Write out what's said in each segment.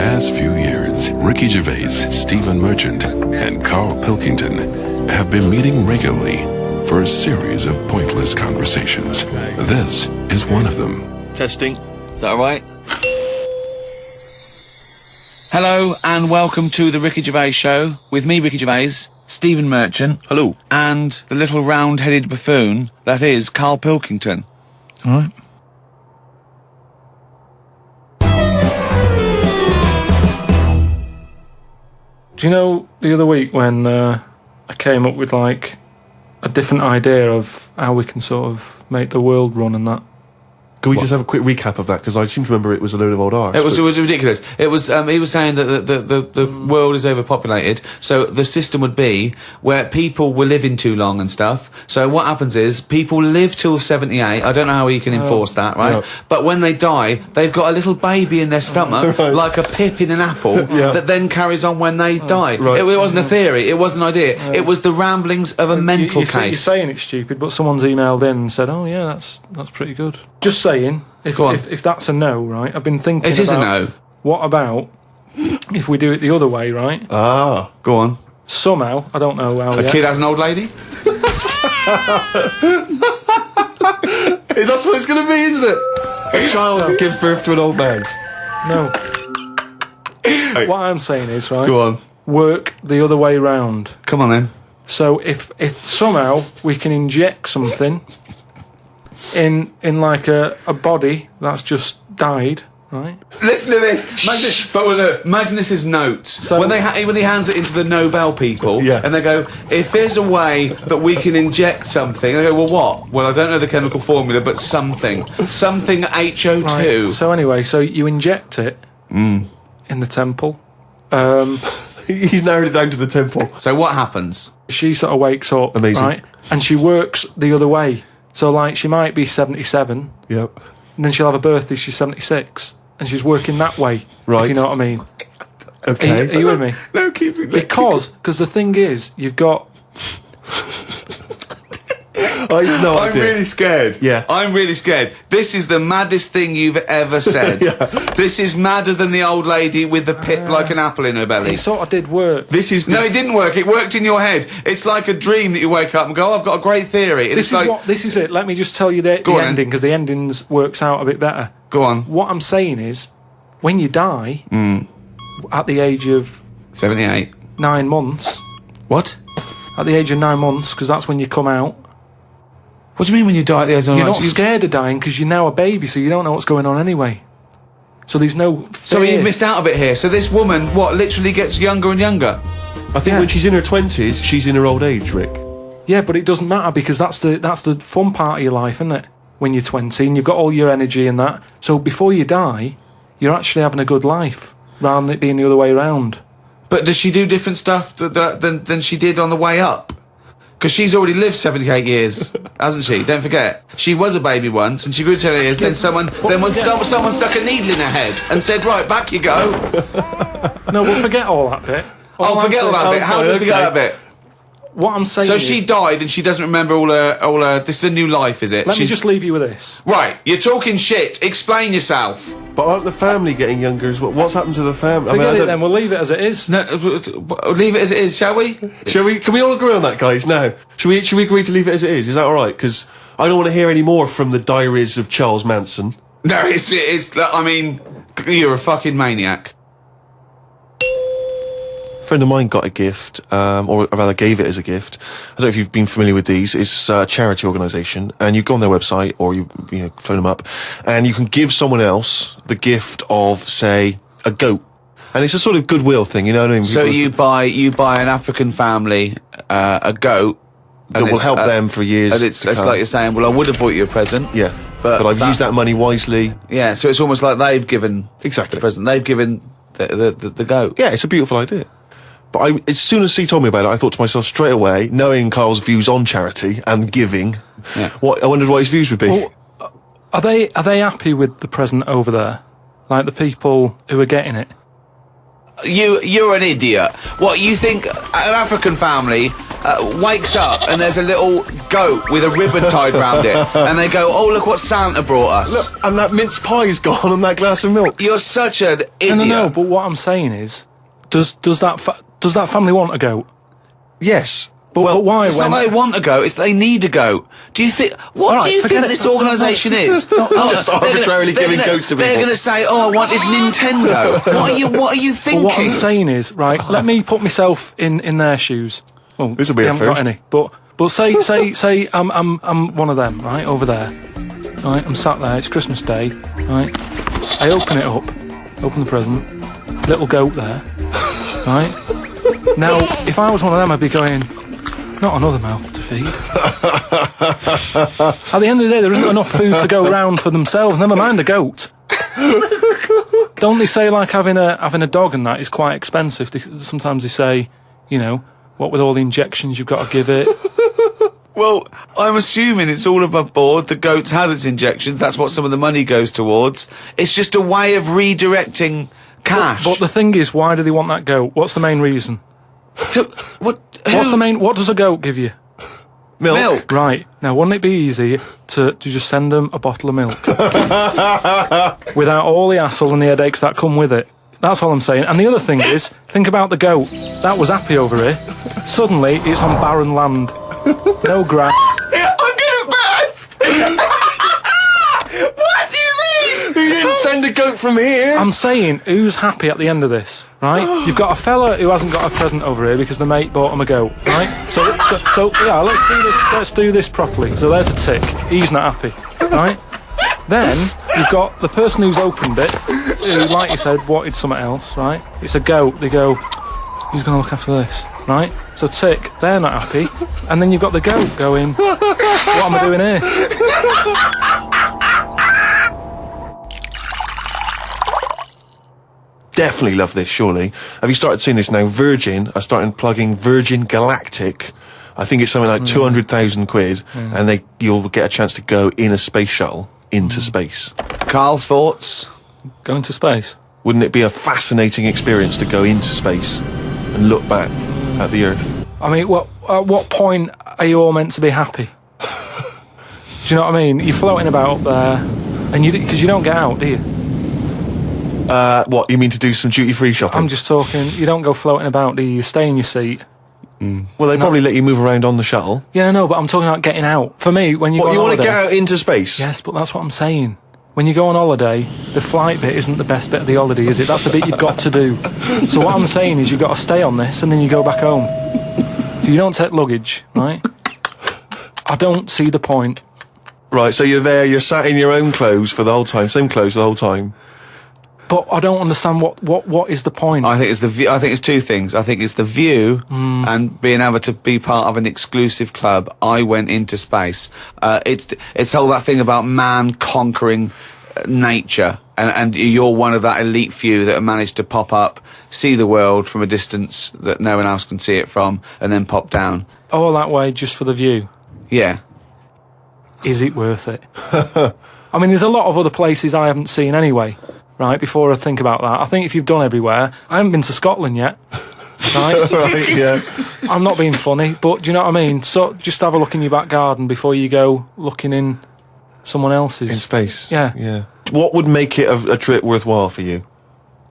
past few years, Ricky Gervais, Stephen Merchant, and Carl Pilkington have been meeting regularly for a series of pointless conversations. This is one of them. Testing. Is that all right? Hello and welcome to the Ricky Gervais Show with me, Ricky Gervais, Stephen Merchant. Hello. And the little round-headed buffoon that is Carl Pilkington. All right. Do you know the other week when I came up with like a different idea of how we can sort of make the world run and that? Can we just have a quick recap of that? Because I seem to remember it was a load of old arse. It was ridiculous. It was he was saying that the world is overpopulated, so the system would be where people were living too long and stuff. So what happens is people live till 78. I don't know how you can enforce that, right? Yeah. But when they die, they've got a little baby in their stomach, Right. like a pip in an apple, that then carries on when they die. Right. It wasn't a theory. It wasn't an idea. It was the ramblings of a mental case. You're saying it's stupid, but someone's emailed in and said, "Oh yeah, that's pretty good." Just saying. If that's a no, right? I've been thinking. It is a no. What about if we do it the other way, right? Ah, Go on. Somehow, I don't know how. A kid has an old lady? that's what it's going to be, isn't it? A child give birth to an old man. No. What I'm saying is, right? Go on. Work the other way round. Come on then. So if somehow we can inject something in like a body that's just died, right? Listen to this. Imagine this is notes. So- when he hands it into the Nobel people, Yeah. and they go, if there's a way that we can inject something, and they go, well, what? Well, I don't know the chemical formula, but something HO2. Right. So anyway, so you inject it in the temple. He's narrowed it down to the temple. So what happens? She sort of wakes up, Amazing. right? And she works the other way. So like she might be 77, Yep. and then she'll have a birthday. She's 76, and she's working that way. Right. If you know what I mean. Okay. Are you with me? No, keep it. Because the thing is, you've got. I'm really scared. Yeah. I'm really scared. This is the maddest thing you've ever said. This is madder than the old lady with the pip like an apple in her belly. It sort of did work. This is No, it didn't work. It worked in your head. It's like a dream that you wake up and go, oh, I've got a great theory. This is it. Let me just tell you the on, ending, because the endings works out a bit better. Go on. What I'm saying is, when you die at the age of 78. 9 months, What? at the age of 9 months, because that's when you come out. What do you mean when you die at the age of You're 9 not scared of dying because you're now a baby, so you don't know what's going on anyway. So there's no fear. So you've missed out a bit here. So this woman, literally gets younger and younger? I think when she's in her 20s, she's in her old age, Rick. Yeah, but it doesn't matter because that's the fun part of your life, isn't it? When you're 20 and you've got all your energy and that. So before you die, you're actually having a good life rather than it being the other way around. But does she do different stuff than she did on the way up? Because she's already lived 78 years, hasn't she? Don't forget. She was a baby once, and she grew to 78 years, then someone stuck a needle in her head and said, right, back you go. No, we'll forget all that bit. Forget all that bit. How do we forget that bit? What I'm saying So is... she died and she doesn't remember all her... This is a new life, is it? Let me just leave you with this. Right, you're talking shit. Explain yourself. But aren't the family getting younger as well? What's happened to the family? Forget it then, we'll leave it as it is. No, leave it as it is, shall we? Shall we? Can we all agree on that, guys? Now, should we agree to leave it as it is? Is that all right? Because I don't want to hear any more from the diaries of Charles Manson. No, it's. I mean, you're a fucking maniac. A friend of mine got a gift, or rather gave it as a gift. I don't know if you've been familiar with these. It's a charity organisation, and you go on their website or you phone them up, and you can give someone else the gift of, say, a goat. And it's a sort of goodwill thing, you know what I mean? So you buy an African family a goat that will help them for years. And it's like you're saying, well, I would have bought you a present. Yeah, but I've used that money wisely. Yeah, so it's almost like they've given Exactly the present. They've given the goat. Yeah, it's a beautiful idea. But as soon as he told me about it, I thought to myself straight away, knowing Carl's views on charity and giving, I wondered what his views would be. Well, are they happy with the present over there? Like the people who are getting it? You're an idiot. What, you think an African family wakes up and there's a little goat with a ribbon tied round it, and they go, "Oh, look what Santa brought us." Look, and that mince pie's gone on that glass of milk. You're such an idiot. No, but what I'm saying is, does that family want a goat? Yes. But why? It's not they want a goat, it's they need a goat. Do you think... What do you think this organisation is? Just arbitrarily giving goats to people. They're going to say, "Oh, I wanted Nintendo." What are you thinking? Well, what I'm saying is, right, let me put myself in their shoes. Well, This'll be they a haven't got first. any. But say I'm one of them, right, over there. Right, I'm sat there, it's Christmas Day, right? I open it up, open the present, little goat there, right? Now, if I was one of them, I'd be going, not another mouth to feed. At the end of the day, there isn't enough food to go round for themselves, never mind a goat. Don't they say, like, having a dog and that is quite expensive? Sometimes they say, you know, what with all the injections you've got to give it. Well, I'm assuming it's all above board. The goat's had its injections. That's what some of the money goes towards. It's just a way of redirecting cash. But the thing is, why do they want that goat? What's the main reason? What does a goat give you? Milk. Right. Now, wouldn't it be easy to just send them a bottle of milk? Without all the hassle and the headaches that come with it. That's all I'm saying. And the other thing is, think about the goat. That was happy over here. Suddenly, it's on barren land. No grass. I'm gonna burst! What do you mean? You didn't send a goat from here. I'm saying, who's happy at the end of this, right? You've got a fella who hasn't got a present over here because the mate bought him a goat, right? So yeah, let's do this properly. So there's a tick. He's not happy, right? Then you've got the person who's opened it, who, like you said, wanted something else, right? It's a goat. They go, who's going to look after this, right? So tick, they're not happy. And then you've got the goat going, what am I doing here? Definitely love this, surely. Have you started seeing this now? Virgin are starting plugging Virgin Galactic. I think it's something like 200,000 quid, and you'll get a chance to go in a space shuttle into space. Carl, thoughts? Going to space. Wouldn't it be a fascinating experience to go into space and look back at the Earth? I mean, at what point are you all meant to be happy? Do you know what I mean? You're floating about up there, and because you don't get out, do you? What, you mean to do some duty-free shopping? I'm just talking, you don't go floating about, do you? You stay in your seat. Well, they probably let you move around on the shuttle. Yeah, no, but I'm talking about getting out. For me, when you go on you want to holiday- get out into space? Yes, but that's what I'm saying. When you go on holiday, the flight bit isn't the best bit of the holiday, is it? That's the bit you've got to do. So what I'm saying is you've got to stay on this and then you go back home. So you don't take luggage, right? I don't see the point. Right, so you're there, you're sat in your own clothes for the whole time, same clothes the whole time. But I don't understand what is the point. I think it's the view. I think it's two things. I think it's the view and being able to be part of an exclusive club. I went into space. It's all that thing about man conquering nature, and you're one of that elite few that have managed to pop up, see the world from a distance that no one else can see it from, and then pop down. All that way just for the view. Yeah. Is it worth it? I mean, there's a lot of other places I haven't seen anyway. Right, before I think about that, I think if you've done everywhere, I haven't been to Scotland yet. Right? Right, yeah. I'm not being funny, but do you know what I mean? So just have a look in your back garden before you go looking in someone else's. In space. Yeah. Yeah. What would make it a trip worthwhile for you?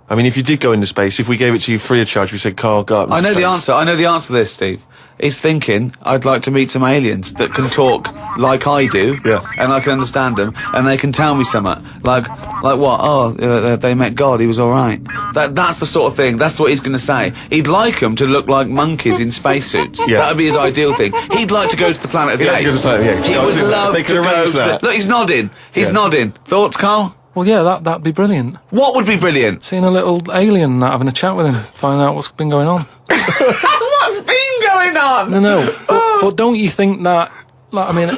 I mean, if you did go into space, if we gave it to you free of charge, we said, Carl, go up into I know space. the answer. I know the answer to this, Steve. He's thinking, I'd like to meet some aliens that can talk like I do, Yeah. and I can understand them, and they can tell me something. Like what? Oh, they met God, he was all right. That's the sort of thing. That's what he's going to say. He'd like them to look like monkeys in spacesuits. Yeah. That would be his ideal thing. He'd like to go to the planet of the Yeah, I was apes. gonna say, yeah, He I was would gonna- love they to could go arrange to that. Look, he's nodding. He's Yeah. nodding. Thoughts, Carl? Well, yeah, that'd be brilliant. What would be brilliant? Seeing a little alien and that, having a chat with him, finding out what's been going on. What's been going on? No. But don't you think that, like, I mean,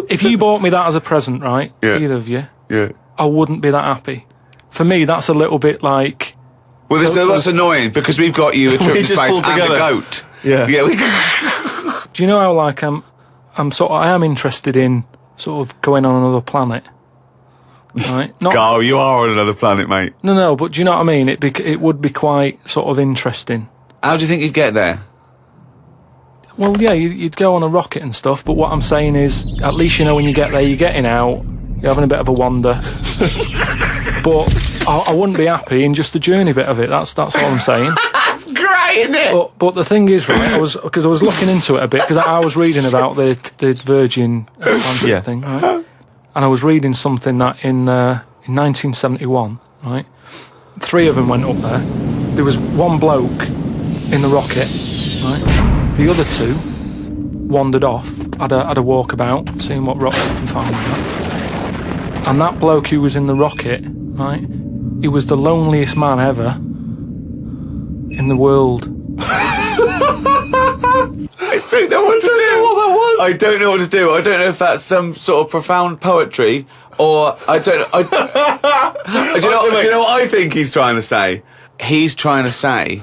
if you bought me that as a present, right, Yeah. either of you, Yeah. I wouldn't be that happy. For me, that's a little bit like... Well, that's annoying because we've got you a trip We to just space pulled and a together. goat. Yeah. Yeah. Do you know how, like, I am interested in sort of going on another planet, right? Not, Carl, you are on another planet, mate. no, but do you know what I mean? It would be quite sort of interesting. How do you think you'd get there? Well, yeah, you'd go on a rocket and stuff, but what I'm saying is, at least you know when you get there, you're getting out, you're having a bit of a wander. But I wouldn't be happy in just the journey bit of it. That's all I'm saying. That's great, isn't it? But the thing is, right, because I was looking into it a bit, because I was reading about the Virgin Atlantic thing, right? And I was reading something that in 1971, right, 3 of them went up there. There was one bloke in the rocket, right? The other 2 wandered off, had a walkabout, seeing what rocks they can find. And that bloke who was in the rocket, right, he was the loneliest man ever in the world. I don't know what to do. What that was. I don't know what to do. I don't know if that's some sort of profound poetry or I don't know. Do you know what I think he's trying to say? He's trying to say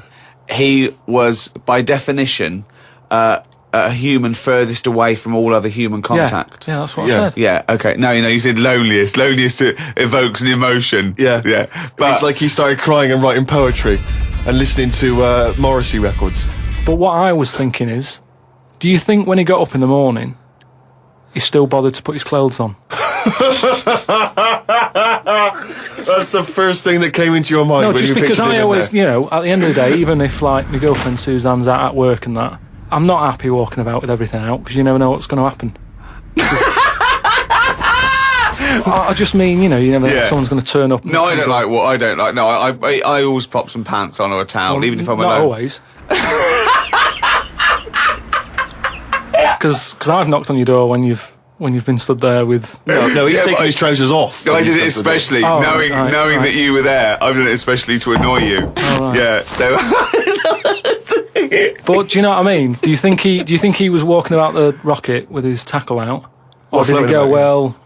he was, by definition, a human furthest away from all other human contact. Yeah, that's what I said. Yeah, okay. No, you said loneliest. Loneliest evokes an emotion. Yeah. But it's like he started crying and writing poetry and listening to Morrissey records. But what I was thinking is, do you think when he got up in the morning, he still bothered to put his clothes on? That's the first thing that came into your mind. No, when just you because I always, there. at the end of the day, even if, like, my girlfriend Suzanne's out at work and that, I'm not happy walking about with everything out, because you never know what's going to happen. I just mean, you never know if someone's going to turn up. No, I don't like what I don't like. No, I always pop some pants on or a towel, even if I'm not alone. Always. Because I've knocked on your door when you've been stood there with. No, he's taking his trousers off. I did it especially knowing that you were there. I've done it especially to annoy you. Right. Yeah, so. But do you know what I mean? Do you think he was walking about the rocket with his tackle out, or did he go, well,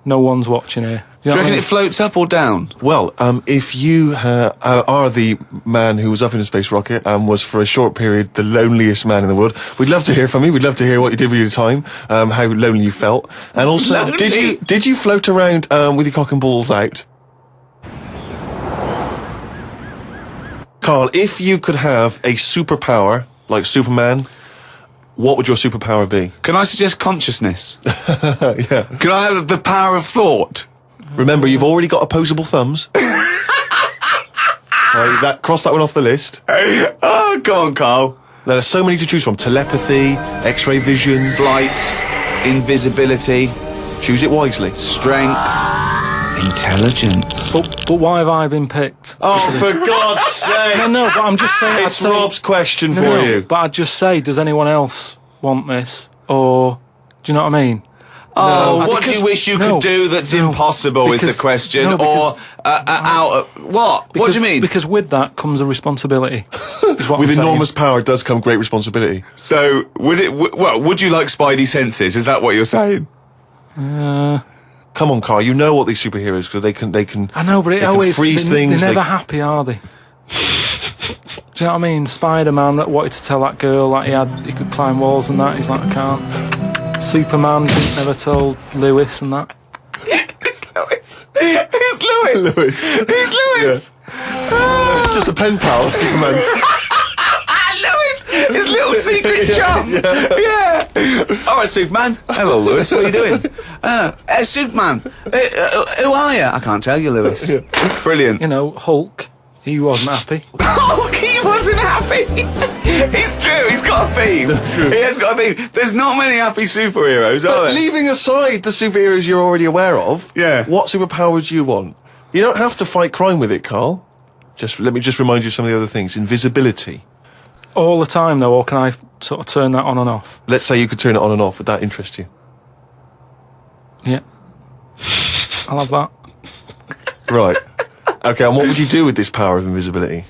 no one's watching here? Do you reckon it floats up or down? Well, if you are the man who was up in a space rocket and was for a short period the loneliest man in the world, we'd love to hear from you. We'd love to hear what you did with your time, how lonely you felt, and also Lonely? did you float around with your cock and balls out? Carl, if you could have a superpower like Superman, what would your superpower be? Can I suggest consciousness? Yeah. Can I have the power of thought? Remember, you've already got opposable thumbs. So cross that one off the list. Oh, go on, Carl. There are so many to choose from. Telepathy, X-ray vision, Flight, invisibility, choose it wisely. strength, intelligence. But why have I been picked? Oh, for God's sake! No, but I'm just saying. It's Rob's question for No, you. but I'd just say, does anyone else want this? Or, do you know what I mean? Oh, No, what do because- you wish you no, could do that's no, impossible is because- the question. no, because- What? What do you mean? Because with that comes a responsibility. Is what With I'm saying. enormous power does come great responsibility. So, would you like Spidey senses? Is that what you're saying? Come on, Carl. You know what these superheroes because they can. I know, but they it can always freeze things. They're never happy, are they? Do you know what I mean? Spider-Man that wanted to tell that girl that he could climb walls and that. He's like, I can't. Superman never told Lewis and that. Who's Lewis? Who's Lewis? Lewis. Who's Lewis? It's just a pen pal of Superman's. Lewis, his little secret chum. Yeah. All right, Superman. Hello, Lewis. What are you doing? Superman. Who are you? I can't tell you, Lewis. Brilliant. Hulk, he wasn't happy. Hulk, he wasn't happy. It's true. He's got a theme. He has got a theme. There's not many happy superheroes, are there? Leaving aside the superheroes you're already aware of, what superpower would you want? You don't have to fight crime with it, Carl. Let me remind you of some of the other things. Invisibility. All the time, though, or can I sort of turn that on and off? Let's say you could turn it on and off. Would that interest you? Yeah. I'll have that. Right. Okay, and what would you do with this power of invisibility?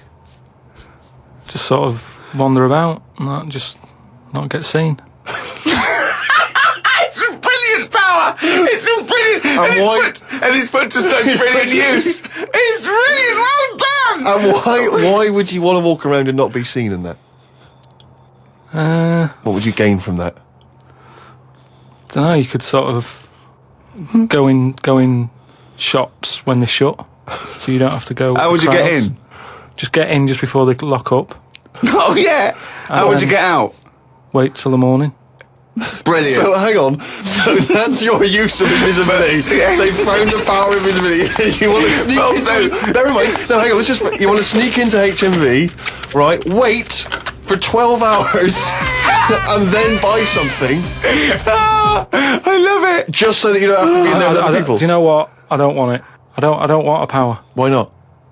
Just sort of wander about and just not get seen. It's a brilliant power. It's a brilliant. And it's put to such brilliant use. It's brilliant. Well done. And why would you want to walk around and not be seen in that? What would you gain from that? Don't know. You could sort of go in shops when they shut, so you don't have to go. How would you get in? Just get in just before they lock up. Oh yeah. How would you get out? Wait till the morning. Brilliant. So hang on. So that's your use of invisibility. They found the power of invisibility. You want to sneak into. Never mind. No, hang on. You want to sneak into HMV, right? Wait for 12 hours and then buy something. I love it. Just so that you don't have to be in there with other people. Do you know what? I don't want it. I don't want a power. Why not?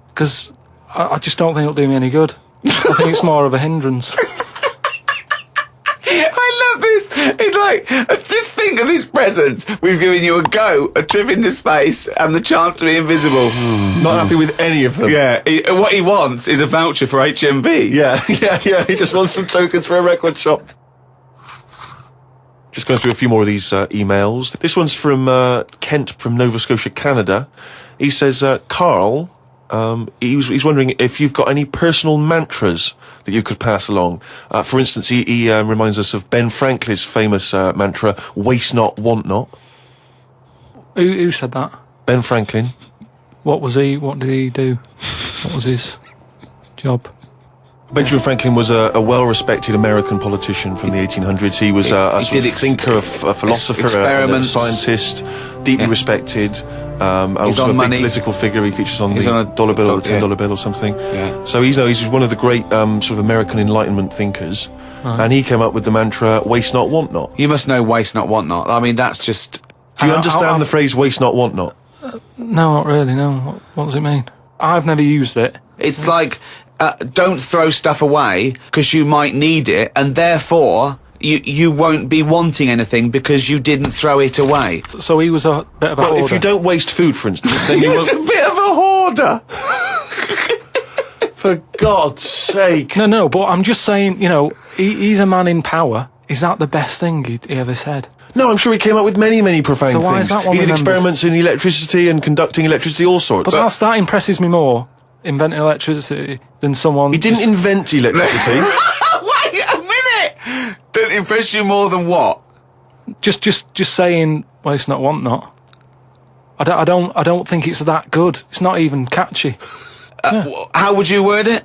Because I just don't think it'll do me any good. I think it's more of a hindrance. I love this. It's like, just think of his presents. We've given you a trip into space, and the chance to be invisible. Not happy with any of them. Yeah, what he wants is a voucher for HMV. Yeah. He just wants some tokens for a record shop. Just going through a few more of these emails. This one's from Kent from Nova Scotia, Canada. He says, Carl, he's wondering if you've got any personal mantras that you could pass along. For instance, he reminds us of Ben Franklin's famous mantra, waste not, want not. Who said that? Ben Franklin. What did he do? What was his job? Benjamin Franklin was a well-respected American politician from the 1800s. He was a sort of thinker, a philosopher, a scientist, deeply respected. Also on a money. big political figure. He features on He's the on a dollar bill or the $10 yeah. bill or something. Yeah. So he's one of the great sort of American Enlightenment thinkers. And he came up with the mantra, waste not, want not. You must know waste not, want not. I mean, that's just... Do you understand the phrase waste not, want not? No, not really, no. What does it mean? I've never used it. It's like, don't throw stuff away because you might need it, and therefore you won't be wanting anything because you didn't throw it away. So he was a bit of a Well, hoarder. if you don't waste food, for instance, then you He's a won't... bit of a hoarder. For God's sake. No, but I'm just saying, he's a man in power. Is that the best thing he ever said? No, I'm sure he came up with many, many profane So why things. is that one He did remembered? experiments in electricity and conducting electricity, all sorts. But that impresses me more, inventing electricity, than someone... He didn't invent electricity. Wait a minute! Don't impress you more than what? Just saying, waste not, want not. I don't think it's that good. It's not even catchy. How would you word it?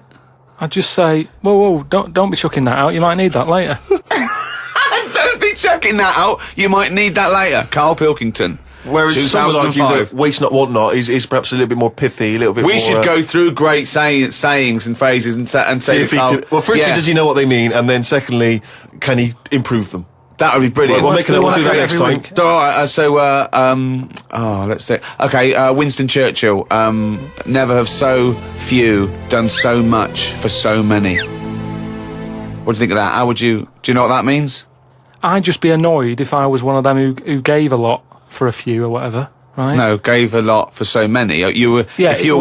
I'd just say, whoa, don't be chucking that out. You might need that later. Don't be checking that out. You might need that later. Carl Pilkington. Whereas some would argue that waste not, want not is perhaps a little bit more pithy, a little bit more... We should go through great sayings and phrases and say if he could, well, firstly, does he know what they mean? And then secondly, can he improve them? That would be brilliant. We'll do that next time. All right, let's see. Okay, Winston Churchill. Never have so few done so much for so many. What do you think of that? Do you know what that means? I'd just be annoyed if I was one of them who gave a lot for a few or whatever, right? No, gave a lot for so many. If you were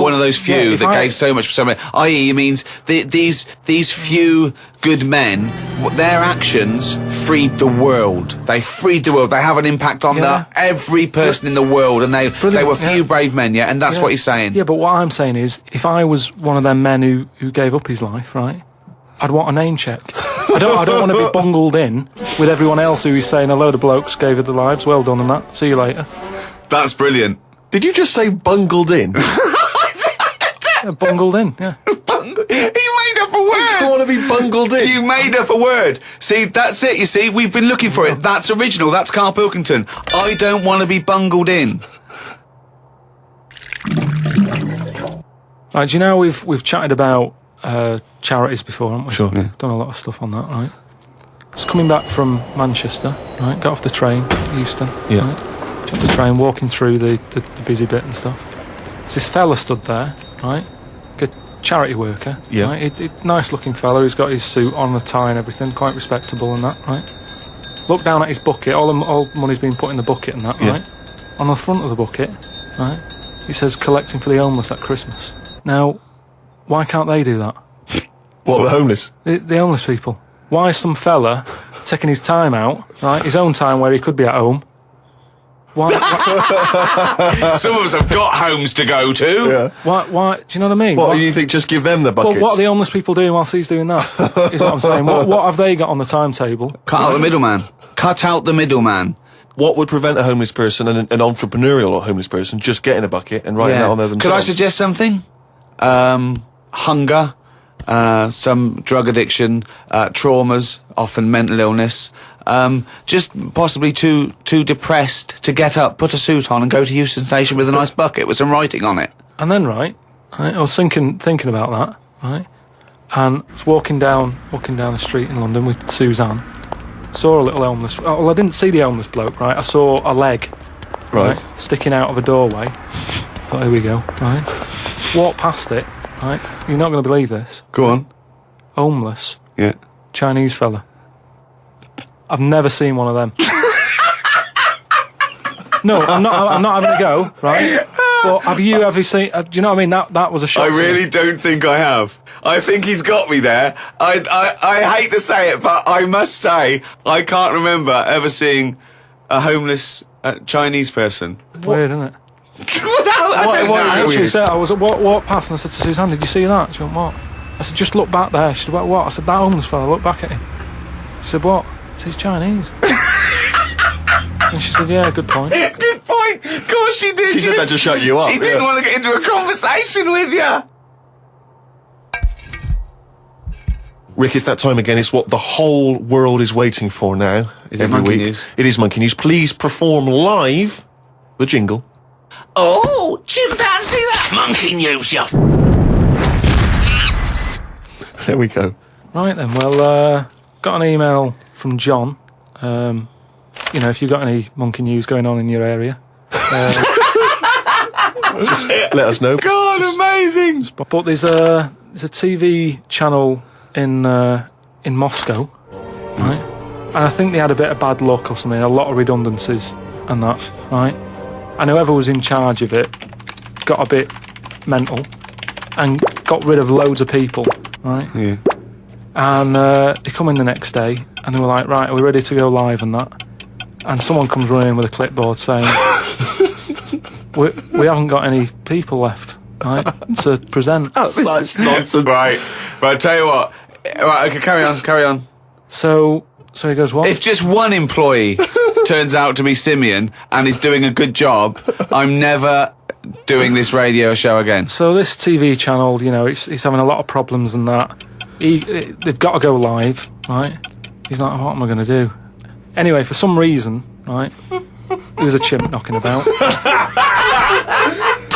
one of those few that gave so much for so many, i.e., it means these few good men, their actions freed the world. They freed the world. They have an impact on every person in the world, and they were few brave men, and that's what he's saying. Yeah, but what I'm saying is, if I was one of them men who gave up his life, right, I'd want a name check. I don't want to be bungled in with everyone else who is saying a load of blokes gave it their lives. Well done and that. See you later. That's brilliant. Did you just say bungled in? Yeah, bungled in, yeah. You made up a word. I don't want to be bungled in. You made up a word. See, that's it. You see, we've been looking for it. That's original. That's Carl Pilkington. I don't want to be bungled in. Right, do you know we've chatted about charities before, haven't we? Sure. Yeah. Done a lot of stuff on that, right? Just coming back from Manchester, right? Got off the train, Euston. Yeah. Right? Got the train, walking through the busy bit and stuff. There's this fella stood there, right? Good charity worker. Yeah. Right? Nice looking fella. He's got his suit on, the tie and everything, quite respectable and that, right? Look down at his bucket. All money's been put in the bucket and that, Yeah. right? On the front of the bucket, right? It says collecting for the homeless at Christmas. Now, why can't they do that? What, the homeless? The homeless people. Why is some fella taking his time out, right? His own time where he could be at home. Why? Some of us have got homes to go to. Yeah. Why? Do you know what I mean? What, you think just give them the buckets? Well, what are the homeless people doing whilst he's doing that? Is what I'm saying. What have they got on the timetable? Cut out the middleman. Cut out the middleman. What would prevent a homeless person, an entrepreneurial homeless person, just getting a bucket and writing that on there themselves? Could I suggest something? Hunger, some drug addiction, traumas, often mental illness, just possibly too depressed to get up, put a suit on and go to Euston Station with a nice bucket with some writing on it. And then, right, I was thinking about that, right, and I was walking down the street in London with Suzanne, saw a little homeless, well, I didn't see the homeless bloke, right, I saw a leg, right, sticking out of a doorway, thought, here we go, right, walked past it, right, you're not going to believe this. Go on. Homeless. Yeah. Chinese fella. I've never seen one of them. No, I'm not having a go, right? But have you seen? Do you know what I mean? That was a shock. I really don't think I have. I think he's got me there. I hate to say it, but I must say I can't remember ever seeing a homeless Chinese person. Weird, isn't it? I actually said, I was walked past and I said to Suzanne, "Did you see that?" She went, "What?" I said, "Just look back there." She said, "What?" I said, "That homeless fella. Look back at him." She said, "What?" I said, "He's Chinese." And she said, "Yeah, good point." Good point. Of course she did. She said that to shut you up. She didn't want to get into a conversation with you. Rick, it's that time again. It's what the whole world is waiting for now. Is it every Monkey week. News? It is Monkey News. Please perform live the jingle. Oh, chimpanzee, that monkey news, you. There we go. Right then, well, got an email from John. You know, if you've got any monkey news going on in your area, Just let us know. God, amazing. but there's a TV channel in Moscow, right? And I think they had a bit of bad luck or something, a lot of redundancies and that, right? And whoever was in charge of it got a bit mental and got rid of loads of people, right? Yeah. And they come in the next day and they were like, "Right, are we ready to go live?" and that. And someone comes running in with a clipboard saying, we haven't got any people left, right, to present. Such nonsense. Right, tell you what. Right, okay, carry on. So he goes, "What?" If just one employee turns out to be Simeon and is doing a good job, I'm never doing this radio show again. So this TV channel, you know, it's having a lot of problems and that. They've got to go live, right? He's like, "What am I going to do?" Anyway, for some reason, right, there was a chimp knocking about.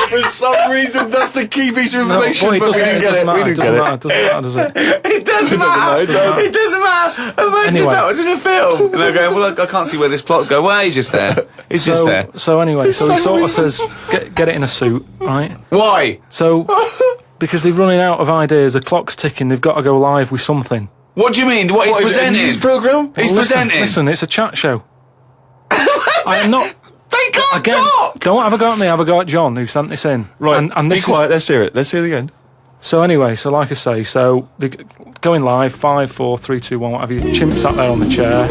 For some reason, that's the key piece of information, it but we didn't get it. We didn't get it. It doesn't matter, does it? It doesn't matter. It doesn't matter. Imagine Anyway. if that was in a film. And they're going, well, I can't see where this plot go. Well, he's just there. He's just there. So anyway, he sort of says, get it in a suit, right? Why? So, because they're running out of ideas, the clock's ticking, they've got to go live with something. What do you mean? What he's What, is it a presenting? news programme? He's presenting. Listen, it's a chat show. I am not... They can't Again, talk. don't have a go at me, have a go at John, who sent this in. Right, and be this quiet. Let's hear it. Let's hear it again. So anyway, so like I say, so they're going live, 5, 4, 3, 2, 1, what have you. Chimp sat there on the chair.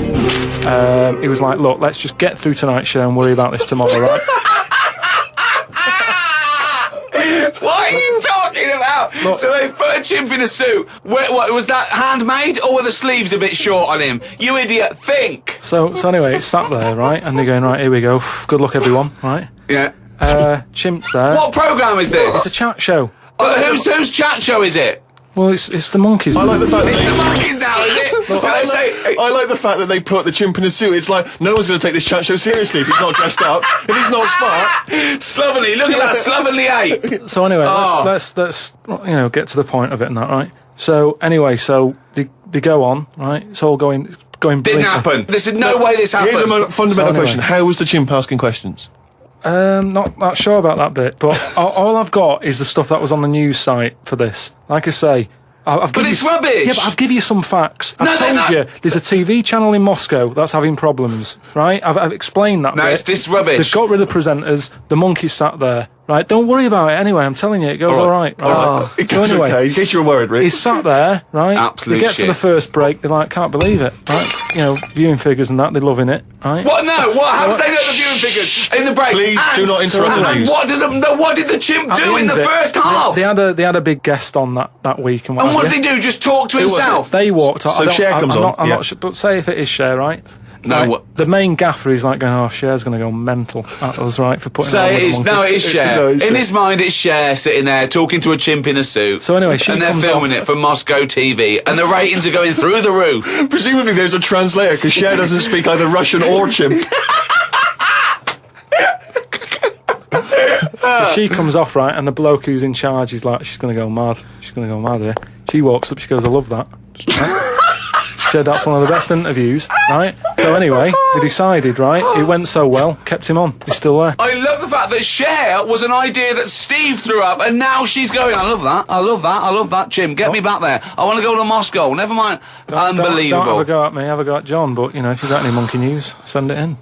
He was like, "Look, let's just get through tonight's show and worry about this tomorrow, right?" What are you talking about? Look. So they put a chimp in a suit. What was that, handmade, or were the sleeves a bit short on him? You idiot, think. So anyway, it's sat there, right? And they're going, "Right, here we go. Good luck, everyone," right? Yeah. Chimp's there. What programme is this? It's a chat show. Whose chat show is it? Well, it's the monkeys. I like the fact It's the that monkeys now, is it? Can I say? I like the fact that they put the chimp in a suit. It's like no one's going to take this chat show seriously if he's not dressed up, if he's not smart. Slovenly, look at that, slovenly ape. So anyway, Oh. let's get to the point of it and that, right? So anyway, so they go on, right? It's all going Didn't brilliantly. happen. There's no way this happened. Here's a fundamental So anyway. question: how was the chimp asking questions? Not sure about that bit, but all I've got is the stuff that was on the news site for this. Like I say, I've But given it's you, rubbish. Yeah, but I've given you some facts. No, I've they're told not. you there's a TV channel in Moscow that's having problems, right? I've explained that. No, bit. it's rubbish. They've got rid of presenters. The monkey sat there, right? Don't worry about it. Anyway, I'm telling you, it goes all right. It So goes anyway, okay. In case you were worried, Rick. he's sat there, right? Absolute They get to shit. the first break, they're like, "Can't believe it," right? You know, viewing figures and that, they're loving it, right? What? No. What? How did they know the viewing figures in the break? Please do not interrupt the And news. what did the chimp At do in end the of it, first half? They had a big guest on that week, and what And what have did you. he do? Just talk to was it? himself? They walked. So Cher comes on, I'm yeah. not sure, but say if it is Cher, right? No, Right, what? the main gaffer is like going, "Oh, Cher's going to go mental at us, right, for putting." So on with it the is. monkey." No, it is Cher. No, it's In Cher. his mind, it's Cher sitting there talking to a chimp in a suit. So anyway, she and they're comes filming off- it for Moscow TV, and the ratings are going through the roof. Presumably there's a translator because Cher doesn't speak either Russian or chimp. So she comes off, right, and the bloke who's in charge is like, "She's going to go mad. She's going to go mad here." She walks up, she goes, "I love that." She said that's one of the best interviews, right? So anyway, they decided, right, it went so well, kept him on. He's still there. I love the fact that Cher was an idea that Steve threw up, and now she's going, "I love that, I love that, I love that, Jim, get me back there. I want to go to Moscow, never mind." Unbelievable. Don't have a go at me, have a go at John, but, you know, if you've got any monkey news, send it in.